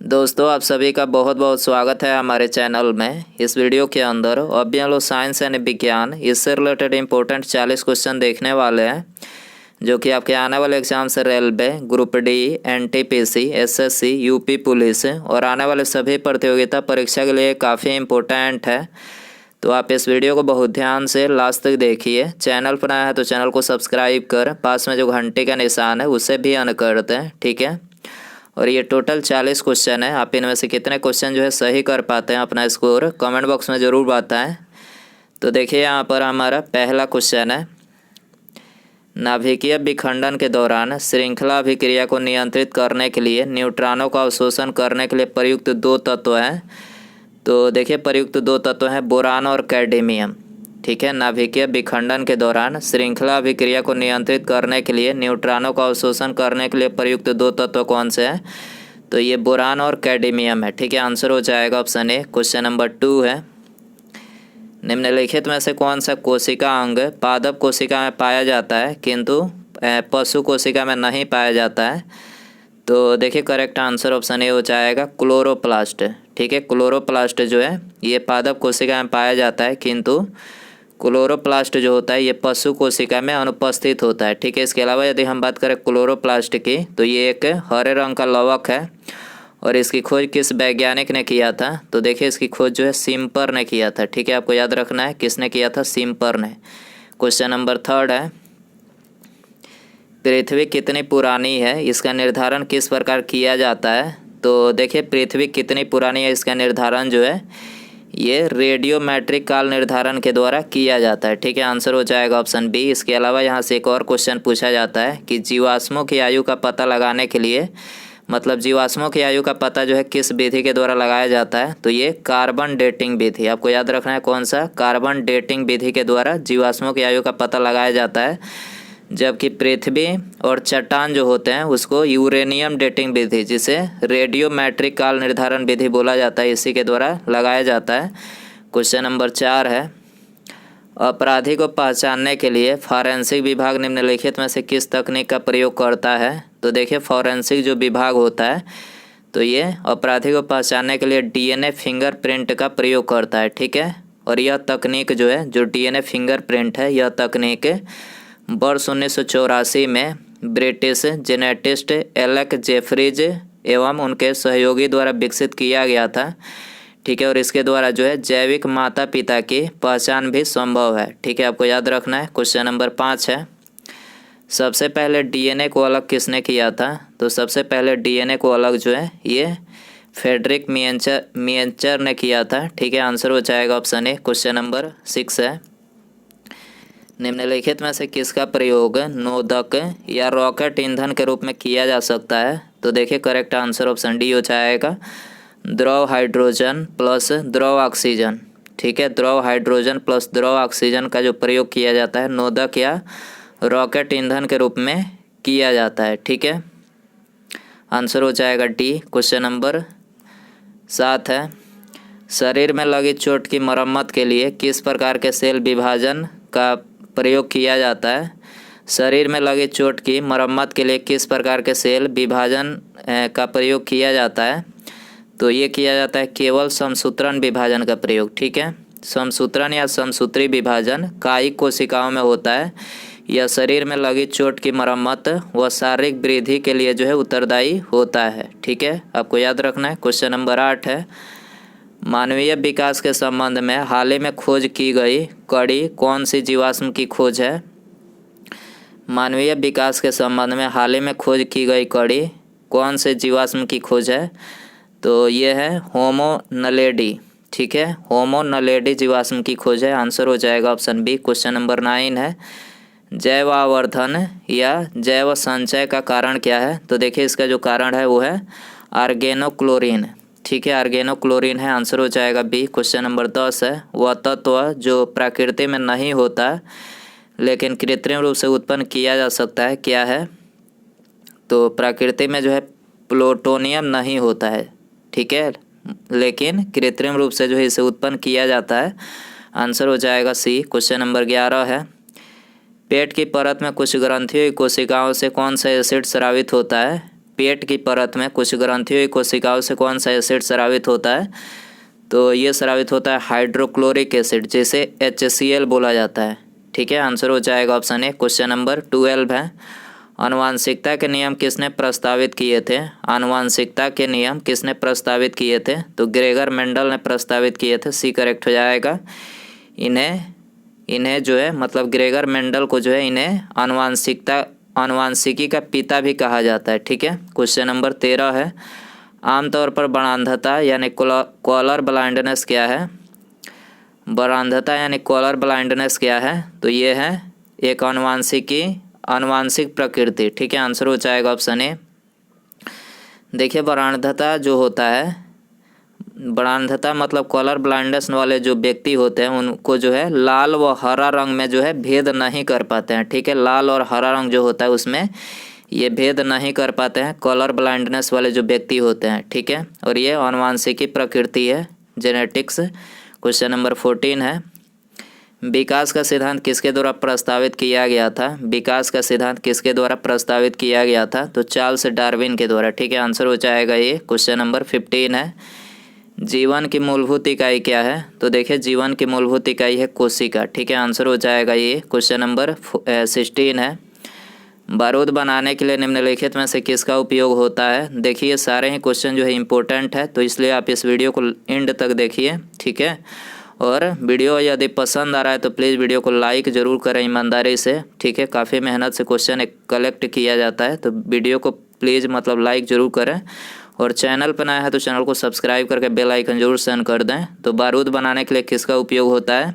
दोस्तों आप सभी का बहुत बहुत स्वागत है हमारे चैनल में। इस वीडियो के अंदर अभी हम लोग साइंस यानी विज्ञान इससे रिलेटेड इम्पोर्टेंट 40 क्वेश्चन देखने वाले हैं जो कि आपके आने वाले एग्जाम से railway, group D, NTPC, SSC, UP police और आने वाले सभी प्रतियोगिता परीक्षा के लिए काफ़ी इम्पोर्टेंट है। तो आप इस वीडियो को बहुत ध्यान से लास्ट तक देखिए। चैनल पर आया है तो चैनल को सब्सक्राइब कर पास में जो घंटे का निशान है उसे भी ऑन कर दें, ठीक है। और ये टोटल 40 क्वेश्चन है। आप इनमें से कितने क्वेश्चन जो है सही कर पाते हैं अपना स्कोर कमेंट बॉक्स में ज़रूर बताएं। तो देखिए यहाँ पर हमारा पहला क्वेश्चन है, नाभिकीय विखंडन के दौरान श्रृंखला अभिक्रिया को नियंत्रित करने के लिए न्यूट्रॉनों का अवशोषण करने के लिए प्रयुक्त दो तत्व हैं। तो देखिए प्रयुक्त दो तत्व हैं बोरान और कैडमियम, ठीक है। नाभिकीय विखंडन के दौरान श्रृंखला अभिक्रिया को नियंत्रित करने के लिए न्यूट्रॉनों का अवशोषण करने के लिए प्रयुक्त दो तत्व कौन से हैं? तो ये बोरान और कैडमियम है, ठीक है। आंसर हो जाएगा ऑप्शन ए। क्वेश्चन नंबर 2 है, निम्नलिखित में से कौन सा कोशिका अंग पादप कोशिका में पाया जाता है किंतु पशु कोशिका में नहीं पाया जाता है? तो देखिए करेक्ट आंसर ऑप्शन ए हो जाएगा क्लोरोप्लास्ट, ठीक है। क्लोरोप्लास्ट जो है ये पादप कोशिका में पाया जाता है किंतु क्लोरोप्लास्ट जो होता है ये पशु कोशिका में अनुपस्थित होता है, ठीक है। इसके अलावा यदि हम बात करें क्लोरोप्लास्ट की तो ये एक हरे रंग का लवक है और इसकी खोज किस वैज्ञानिक ने किया था? तो देखिए इसकी खोज जो है सिम्पर ने किया था, ठीक है। आपको याद रखना है किसने किया था, सिम्पर ने। क्वेश्चन नंबर 3 है, पृथ्वी कितनी पुरानी है इसका निर्धारण किस प्रकार किया जाता है? तो देखिए पृथ्वी कितनी पुरानी है इसका निर्धारण जो है ये रेडियोमेट्रिक काल निर्धारण के द्वारा किया जाता है, ठीक है। आंसर हो जाएगा ऑप्शन बी। इसके अलावा यहाँ से एक और क्वेश्चन पूछा जाता है कि जीवाश्मों की आयु का पता लगाने के लिए, मतलब जीवाश्मों की आयु का पता जो है किस विधि के द्वारा लगाया जाता है? तो ये कार्बन डेटिंग विधि। आपको याद रखना है कौन सा, कार्बन डेटिंग विधि के द्वारा जीवाश्मों की आयु का पता लगाया जाता है। जबकि पृथ्वी और चट्टान जो होते हैं उसको यूरेनियम डेटिंग विधि, जिसे रेडियोमेट्रिक काल निर्धारण विधि बोला जाता है, इसी के द्वारा लगाया जाता है। क्वेश्चन नंबर 4 है, अपराधी को पहचानने के लिए फॉरेंसिक विभाग निम्नलिखित में से किस तकनीक का प्रयोग करता है? तो देखिए फॉरेंसिक जो विभाग होता है तो ये अपराधी को पहचानने के लिए डीएनए फिंगरप्रिंट का प्रयोग करता है, ठीक है। और यह तकनीक जो है, जो डीएनए फिंगरप्रिंट है, यह तकनीक वर्ष 1984 में ब्रिटिश जेनेटिस्ट एलेक जेफरीज एवं उनके सहयोगी द्वारा विकसित किया गया था, ठीक है। और इसके द्वारा जो है जैविक माता पिता की पहचान भी संभव है, ठीक है। आपको याद रखना है। क्वेश्चन नंबर 5 है, सबसे पहले डीएनए को अलग किसने किया था? तो सबसे पहले डीएनए को अलग जो है ये फ्रेडरिक मिएंचर ने किया था, ठीक है। आंसर हो जाएगा ऑप्शन ए। क्वेश्चन नंबर 6 है, निम्नलिखित में से किसका प्रयोग नोदक या रॉकेट ईंधन के रूप में किया जा सकता है? तो देखिए करेक्ट आंसर ऑप्शन डी हो जाएगा द्रव हाइड्रोजन प्लस द्रव ऑक्सीजन, ठीक है। द्रव हाइड्रोजन प्लस द्रव ऑक्सीजन का जो प्रयोग किया जाता है नोदक या रॉकेट ईंधन के रूप में किया जाता है, ठीक है। आंसर हो जाएगा डी। क्वेश्चन नंबर 7 है, शरीर में लगी चोट की मरम्मत के लिए किस प्रकार के सेल विभाजन का प्रयोग किया जाता है? शरीर में लगी चोट की मरम्मत के लिए किस प्रकार के सेल विभाजन का प्रयोग किया जाता है? तो ये किया जाता है केवल समसूत्रण विभाजन का प्रयोग, ठीक है। समसूत्रण या समसूत्री विभाजन कायिक कोशिकाओं में होता है। यह शरीर में लगी चोट की मरम्मत व शारीरिक वृद्धि के लिए जो है उत्तरदायी होता है, ठीक है। आपको याद रखना है। क्वेश्चन नंबर 8 है, मानवीय विकास के संबंध में हाल ही में खोज की गई कड़ी कौन सी जीवाश्म की खोज है? मानवीय विकास के संबंध में हाल ही में खोज की गई कड़ी कौन से जीवाश्म की खोज है? तो ये है होमो नलेडी, ठीक है। होमो नलेडी जीवाश्म की खोज है। आंसर हो जाएगा ऑप्शन बी। क्वेश्चन नंबर 9 है, जैव आवर्धन या जैव संचय का कारण क्या है? तो देखिए इसका जो कारण है वो है आर्गेनोक्लोरीन, ठीक है। आर्गेनोक्लोरीन है। आंसर हो जाएगा बी। क्वेश्चन नंबर 10 है, वह तत्व जो प्रकृति में नहीं होता लेकिन कृत्रिम रूप से उत्पन्न किया जा सकता है क्या है? तो प्रकृति में जो है प्लूटोनियम नहीं होता है, ठीक है, लेकिन कृत्रिम रूप से जो है इसे उत्पन्न किया जाता है। आंसर हो जाएगा सी। क्वेश्चन नंबर 11 है, पेट की परत में कुछ ग्रंथियों की कोशिकाओं से कौन सा एसिड स्रावित होता है? पेट की परत में कुछ ग्रंथियों की कोशिकाओं से कौन सा एसिड स्रावित होता है? तो ये स्रावित होता है हाइड्रोक्लोरिक एसिड, जिसे HCl बोला जाता है। ठीक है, आंसर हो जाएगा ऑप्शन ए। क्वेश्चन नंबर 12 है, आनुवांशिकता के नियम किसने प्रस्तावित किए थे? आनुवांशिकता के नियम किसने प्रस्तावित किए थे? तो ग्रेगर मेंडल ने प्रस्तावित किए थे। सी करेक्ट हो जाएगा। इन्हें जो है मतलब ग्रेगर मेंडल को जो है इन्हें आनुवांशिकी का पिता भी कहा जाता है। ठीक है, क्वेश्चन नंबर 13 है, आमतौर पर बाणांधता यानी कॉलर ब्लाइंडनेस क्या है? बाणांधता यानी कॉलर ब्लाइंडनेस क्या है? तो ये है एक आनुवांशिक प्रकृति। ठीक है, आंसर हो जाएगा ऑप्शन ए। देखिए बाणांधता जो होता है, बाणांधता मतलब कॉलर ब्लाइंडनेस वाले जो व्यक्ति होते हैं उनको जो है लाल व हरा रंग में जो है भेद नहीं कर पाते हैं। ठीक है, लाल और हरा रंग जो होता है उसमें ये भेद नहीं कर पाते हैं कॉलर ब्लाइंडनेस वाले जो व्यक्ति होते हैं। ठीक है, और ये आनुवांशिकी प्रकृति है, जेनेटिक्स। क्वेश्चन नंबर 14 है, विकास का सिद्धांत किसके द्वारा प्रस्तावित किया गया था? विकास का सिद्धांत किसके द्वारा प्रस्तावित किया गया था? तो चार्ल्स डार्विन के द्वारा। ठीक है, आंसर हो जाएगा ये। क्वेश्चन नंबर 15 है, जीवन की मूलभूत इकाई क्या है? तो देखिए जीवन की मूलभूत इकाई है कोशिका। ठीक है, आंसर हो जाएगा ये। क्वेश्चन नंबर 16 है, बारूद बनाने के लिए निम्नलिखित में से किसका उपयोग होता है? देखिए सारे ही क्वेश्चन जो है इम्पोर्टेंट है, तो इसलिए आप इस वीडियो को एंड तक देखिए। ठीक है, और वीडियो यदि पसंद आ रहा है तो प्लीज़ वीडियो को लाइक ज़रूर करें ईमानदारी से। ठीक है, काफ़ी मेहनत से क्वेश्चन कलेक्ट किया जाता है, तो वीडियो को प्लीज़ मतलब लाइक ज़रूर करें, और चैनल पर नया है तो चैनल को सब्सक्राइब करके बेल आइकन जरूर सेंड कर दें। तो बारूद बनाने के लिए किसका उपयोग होता है?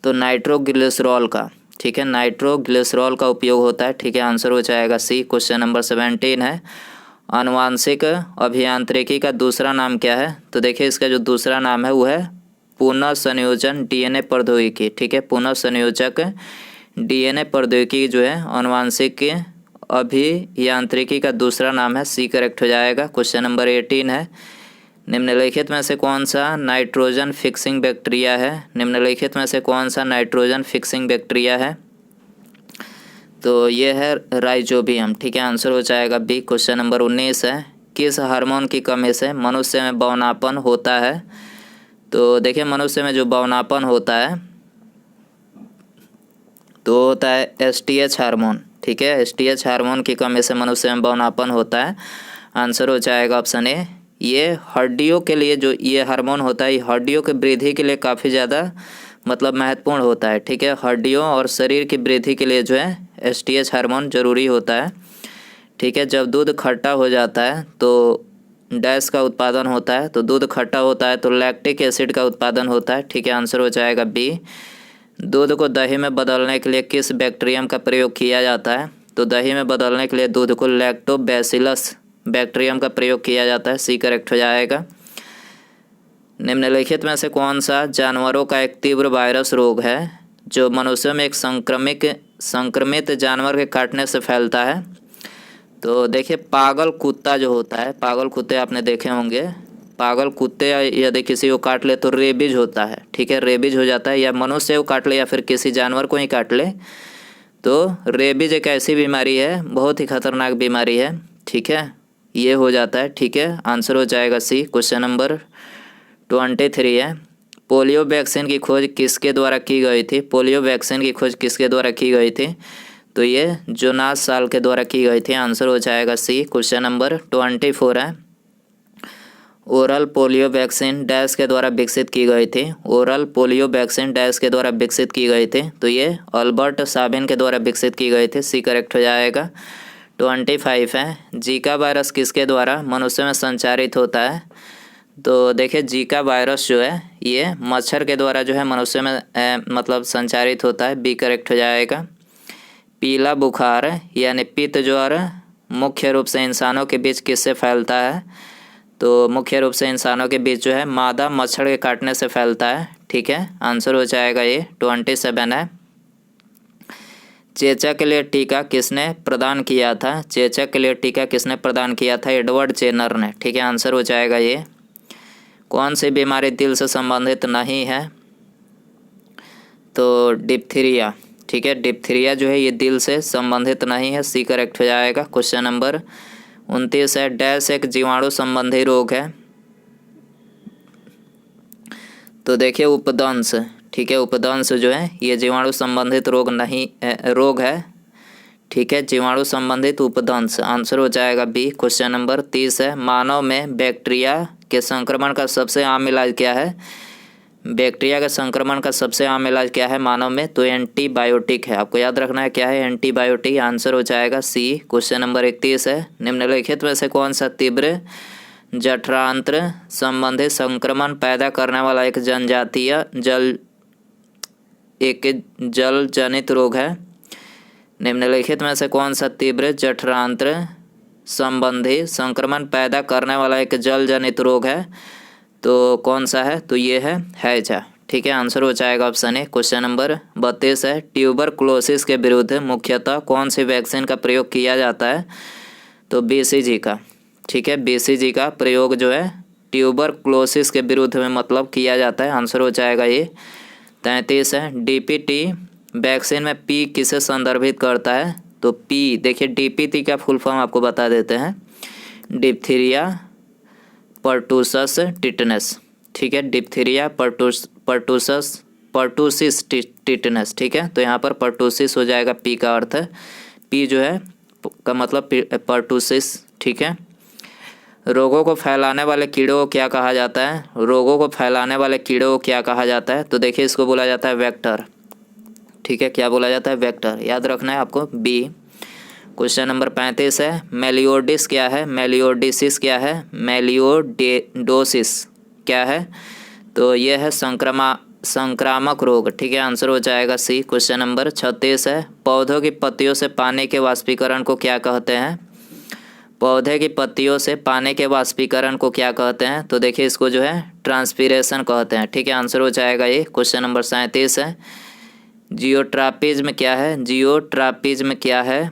तो नाइट्रोग्लिसरॉल का। ठीक है, नाइट्रोग्लिसरॉल का उपयोग होता है। ठीक है, आंसर हो जाएगा सी। क्वेश्चन नंबर 17 है, आनुवांशिक अभियांत्रिकी का दूसरा नाम क्या है? तो देखिए इसका जो दूसरा नाम है वो है पुनः संयोजन DNA प्रौद्योगिकी। ठीक है, पुनः संयोजक DNA प्रौद्योगिकी जो है आनुवांशिक अभियांत्रिकी का दूसरा नाम है। सी करेक्ट हो जाएगा। क्वेश्चन नंबर 18 है, निम्नलिखित में से कौन सा नाइट्रोजन फिक्सिंग बैक्टीरिया है? निम्नलिखित में से कौन सा नाइट्रोजन फिक्सिंग बैक्टीरिया है? तो ये है राइजोबियम। ठीक है, आंसर हो जाएगा बी। क्वेश्चन नंबर 19 है, किस हार्मोन की कमी से मनुष्य में बौनापन होता है? तो देखिए मनुष्य में जो बौनापन होता है तो होता है STH हार्मोन। ठीक है, STH हार्मोन की कमी से मनुष्य में बौनापन होता है। आंसर हो जाएगा ऑप्शन ए। ये हड्डियों के लिए जो ये हार्मोन होता है, ये हड्डियों की वृद्धि के लिए काफ़ी ज़्यादा मतलब महत्वपूर्ण होता है। ठीक है, हड्डियों और शरीर की वृद्धि के लिए जो है STH हार्मोन ज़रूरी होता है। ठीक है, जब दूध खट्टा हो जाता है तो डैश का उत्पादन होता है, तो दूध खट्टा होता है तो लैक्टिक एसिड का उत्पादन होता है। ठीक है, आंसर हो जाएगा बी। दूध को दही में बदलने के लिए किस बैक्टीरियम का प्रयोग किया जाता है? तो दही में बदलने के लिए दूध को लैक्टोबैसिलस बैक्टीरियम का प्रयोग किया जाता है। सी करेक्ट हो जाएगा। निम्नलिखित में से कौन सा जानवरों का एक तीव्र वायरस रोग है जो मनुष्यों में एक संक्रमित जानवर के काटने से फैलता है? तो देखिए पागल कुत्ता जो होता है, पागल कुत्ते आपने देखे होंगे, पागल कुत्ते यदि किसी को काट ले तो रेबीज होता है। ठीक है, रेबीज हो जाता है, या मनुष्य को काट ले या फिर किसी जानवर को ही काट ले तो रेबीज एक ऐसी बीमारी है, बहुत ही खतरनाक बीमारी है। ठीक है, ये हो जाता है। ठीक है, आंसर हो जाएगा सी। क्वेश्चन नंबर 23 है, पोलियो वैक्सीन की खोज किसके द्वारा की गई थी? पोलियो वैक्सीन की खोज किसके द्वारा की गई थी? तो ये जोनास साल के द्वारा की गई थी। आंसर हो जाएगा सी। क्वेश्चन नंबर 24 है, ओरल पोलियो वैक्सीन डैश के द्वारा विकसित की गई थी? ओरल पोलियो वैक्सीन डैश के द्वारा विकसित की गई थी? तो ये अल्बर्ट साबिन के द्वारा विकसित की गई थी। सी करेक्ट हो जाएगा। 25 है, जीका वायरस किसके द्वारा मनुष्य में संचारित होता है? तो देखिए जीका वायरस जो है ये मच्छर के द्वारा जो है मनुष्य में मतलब संचारित होता है। बी करेक्ट हो जाएगा। पीला बुखार यानी पित्त ज्वर मुख्य रूप से इंसानों के बीच किससे फैलता है? तो मुख्य रूप से इंसानों के बीच जो है मादा मच्छर के काटने से फैलता है। ठीक है, आंसर हो जाएगा ये। 27 है, चेचक के लिए टीका किसने प्रदान किया था? चेचक के लिए टीका किसने प्रदान किया था? एडवर्ड जेनर ने। ठीक है, आंसर हो जाएगा ये। कौन सी बीमारी दिल से संबंधित नहीं है? तो डिप्थीरिया। ठीक है, डिप्थीरिया जो है ये दिल से संबंधित नहीं है। सी करेक्ट हो जाएगा। क्वेश्चन नंबर 29 है, डैश एक जीवाणु संबंधी रोग है। तो देखिए उपदंश, ठीक है, उपदंश जो है ये जीवाणु संबंधित रोग नहीं रोग है, ठीक है, जीवाणु संबंधित उपदंश। आंसर हो जाएगा बी। क्वेश्चन नंबर 30 है, मानव में बैक्टीरिया के संक्रमण का सबसे आम इलाज क्या है? बैक्टीरिया के संक्रमण का सबसे आम इलाज क्या है मानव में? तो एंटीबायोटिक है। आपको याद रखना है क्या है एंटीबायोटिक। आंसर हो जाएगा सी। क्वेश्चन नंबर 31 है, निम्नलिखित में से कौन सा तीव्र जठरांत्र संबंधित संक्रमण पैदा करने वाला एक जल जनित रोग है? निम्नलिखित में से कौन सा तीव्र जठरांत्र संबंधी संक्रमण पैदा करने वाला एक जल जनित रोग है? तो कौन सा है? तो ये है हैजा, ठीक है। आंसर हो जाएगा ऑप्शन ए। क्वेश्चन नंबर 32 है, ट्यूबरकुलोसिस के विरुद्ध मुख्यतः कौन सी वैक्सीन का प्रयोग किया जाता है? तो BCG का, ठीक है, BCG का प्रयोग जो है ट्यूबरकुलोसिस के विरुद्ध में मतलब किया जाता है। आंसर हो जाएगा ये। 33 है, DPT वैक्सीन में P किसे संदर्भित करता है? तो P देखिए DPT का फुल फॉर्म आपको बता देते हैं, डिप्थीरिया पर्टूसस टिटनेस, ठीक है, डिप्थीरिया पर्टूसिस टिटनेस, ठीक है। तो यहाँ पर पर्टूसिस हो जाएगा, P का अर्थ है, P जो है का मतलब पर्टूसिस, ठीक है। रोगों को फैलाने वाले कीड़ों को क्या कहा जाता है? रोगों को फैलाने वाले कीड़ों को क्या कहा जाता है? तो देखिए इसको बोला जाता है वेक्टर, ठीक है, क्या बोला जाता है? वेक्टर। याद रखना है आपको बी। क्वेश्चन नंबर 35 है, मेलियोडिस क्या है? मेलियोडिसिस क्या है? मेलियोडोसिस क्या है? तो ये है संक्रामक रोग, ठीक है। आंसर हो जाएगा सी। क्वेश्चन नंबर 36 है, पौधों की पत्तियों से पानी के वाष्पीकरण को क्या कहते हैं? पौधे की पत्तियों से पानी के वाष्पीकरण को क्या कहते हैं? तो देखिए इसको जो है ट्रांसपीरेशन कहते हैं, ठीक है। आंसर हो जाएगा ये। क्वेश्चन नंबर 37 है, जियोट्रॉपिज्म क्या है? जियोट्रॉपिज्म क्या है?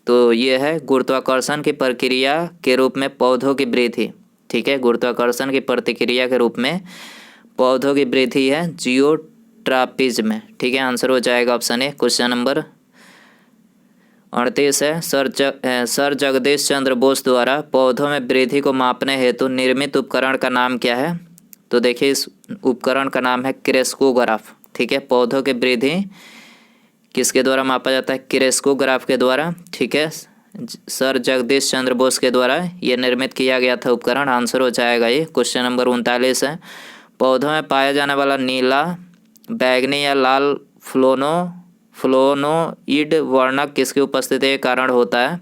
तो ये है गुरुत्वाकर्षण की प्रक्रिया के रूप में पौधों की वृद्धि, ठीक है, गुरुत्वाकर्षण की प्रतिक्रिया के रूप में पौधों की वृद्धि है जियोट्रॉपिज्म, ठीक है। आंसर हो जाएगा ऑप्शन ए। क्वेश्चन नंबर 38 है, सर जगदीश चंद्र बोस द्वारा पौधों में वृद्धि को मापने हेतु निर्मित उपकरण का नाम क्या है? तो देखिए इस उपकरण का नाम है क्रेस्कोग्राफ, ठीक है। पौधों की वृद्धि किसके द्वारा मापा जाता है? क्रेस्कोग्राफ के द्वारा, ठीक है। सर जगदीश चंद्र बोस के द्वारा ये निर्मित किया गया था उपकरण। आंसर हो जाएगा ये। क्वेश्चन नंबर 39 है, पौधों में पाया जाने वाला नीला, बैगनी या लाल फ्लोनोइड वर्णक किसकी उपस्थिति के कारण होता है?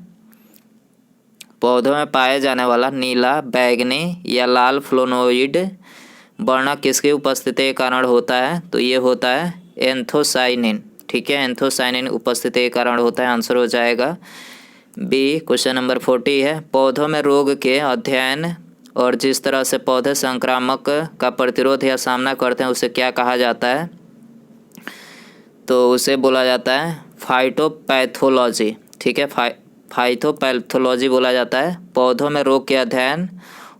पौधों में पाए जाने वाला नीला, बैगनी या लाल फ्लोनोइड वर्णक किसकी उपस्थिति के कारण होता है? तो ये होता है एंथोसाइनिन, ठीक है, एंथोसाइनिन उपस्थिति के कारण होता है। आंसर हो जाएगा बी। क्वेश्चन नंबर 40 है, पौधों में रोग के अध्ययन और जिस तरह से पौधे संक्रामक का प्रतिरोध या सामना करते हैं उसे क्या कहा जाता है? तो उसे बोला जाता है फाइटोपैथोलॉजी, ठीक है, फाइटोपैथोलॉजी बोला जाता है। पौधों में रोग के अध्ययन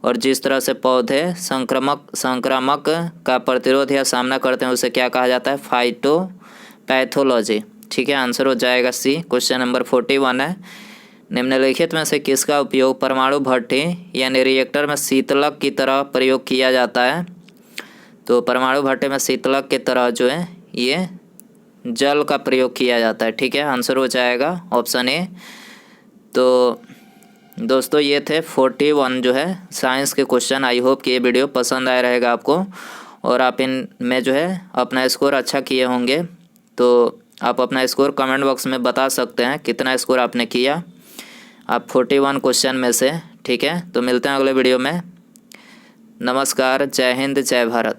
और जिस तरह से पौधे संक्रामक का प्रतिरोध या सामना करते हैं उसे क्या कहा जाता है? फाइटोपैथोलॉजी, ठीक है। आंसर हो जाएगा सी। क्वेश्चन नंबर 41 है, निम्नलिखित में से किसका उपयोग परमाणु भट्ठी यानी रिएक्टर में शीतलक की तरह प्रयोग किया जाता है? तो परमाणु भट्टी में शीतलक की तरह जो है ये जल का प्रयोग किया जाता है, ठीक है। आंसर हो जाएगा ऑप्शन ए। तो दोस्तों ये थे 41 जो है साइंस के क्वेश्चन। आई होप कि ये वीडियो पसंद आया रहेगा आपको और आप इन में जो है अपना स्कोर अच्छा किए होंगे। तो आप अपना स्कोर कमेंट बॉक्स में बता सकते हैं कितना स्कोर आपने किया आप 41 क्वेश्चन में से, ठीक है। तो मिलते हैं अगले वीडियो में। नमस्कार, जय हिंद, जय भारत।